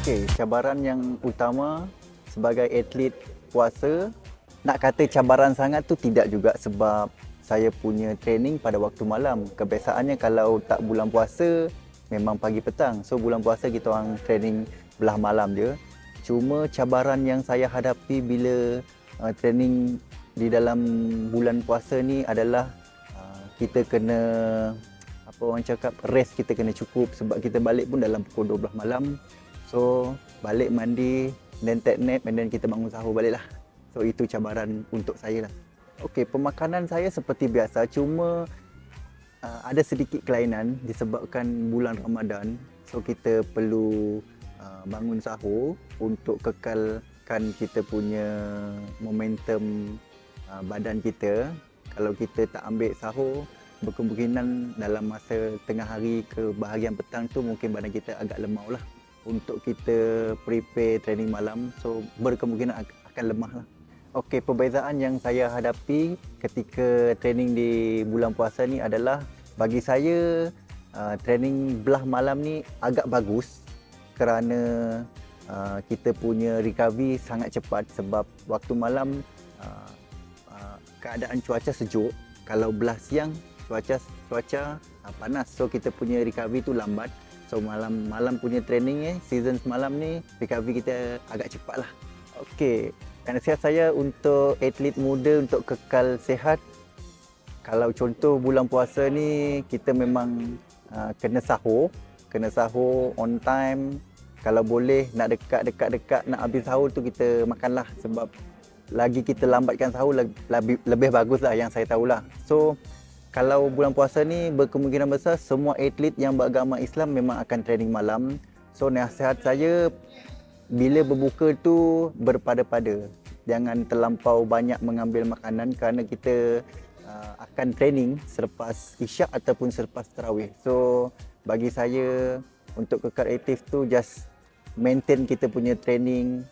Okey, cabaran yang utama sebagai atlet puasa, nak kata cabaran sangat tu tidak juga sebab saya punya training pada waktu malam. Kebiasaannya kalau tak bulan puasa memang pagi petang. So bulan puasa kita orang training belah malam je. Cuma cabaran yang saya hadapi bila training di dalam bulan puasa ni adalah kita kena apa orang cakap rest, kita kena cukup sebab kita balik pun dalam pukul 12 malam. So balik mandi, then take nap and then kita bangun sahur balik lah. So itu cabaran untuk saya lah. Okey, pemakanan saya seperti biasa, cuma ada sedikit kelainan disebabkan bulan Ramadan. So kita perlu bangun sahur untuk kekalkan kita punya momentum badan kita. Kalau kita tak ambil sahur, berkemungkinan dalam masa tengah hari ke bahagian petang tu mungkin badan kita agak lemau lah untuk kita prepare training malam. So berkemungkinan akan lemah lah. Okey, perbezaan yang saya hadapi ketika training di bulan puasa ni adalah bagi saya training belah malam ni agak bagus kerana kita punya recovery sangat cepat sebab waktu malam keadaan cuaca sejuk. Kalau belah siang cuaca panas, so kita punya recovery tu lambat. So malam punya training season semalam ni recovery kita agak cepat lah. Okey, nasihat saya untuk atlet muda untuk kekal sihat. Kalau contoh bulan puasa ni kita memang kena sahur on time. Kalau boleh nak dekat nak habis sahur tu kita makanlah sebab lagi kita lambatkan sahur lebih bagus lah yang saya tahulah. So kalau bulan puasa ni berkemungkinan besar semua atlet yang beragama Islam memang akan training malam. So nasihat saya bila berbuka tu berpada-pada. Jangan terlampau banyak mengambil makanan kerana kita akan training selepas isyak ataupun selepas tarawih. So bagi saya untuk kekal aktif tu just maintain kita punya training